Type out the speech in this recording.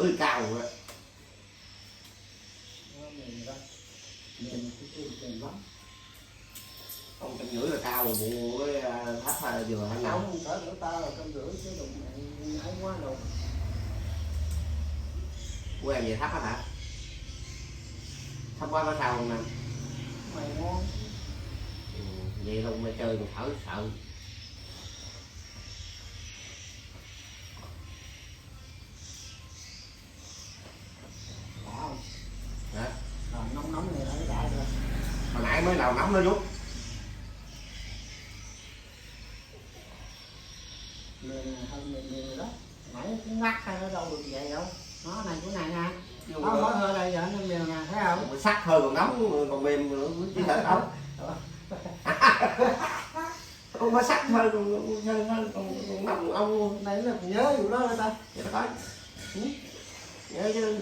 rưỡi cao rồi á. Không, 150 là cao rồi, bộ với thấp hay vừa hay nào? Không, cỡ nữa ta là 150 chứ đụng mày ấy quá đâu. Của em vậy thấp hả? Thấp quá có sao không nè? Mày ngon. Vậy đâu mà chơi còn thở sợ. Đã không? Hả? Rồi nóng nóng này nó đã rồi. Hồi nãy mới nào nóng nó rút. Mềm đó. Nãy cũng ngắt hay nó đâu được vậy đâu. Nó này của này nè. Nó Nó mới hơi đây vậy nó mềm nè, thấy không? sắc hơn còn nóng còn mềm nữa chứ thật không? Ông có sắc hơn còn nóng ông Này là nhớ vụ đó người ta. vậy đó coi. Nhớ chứ.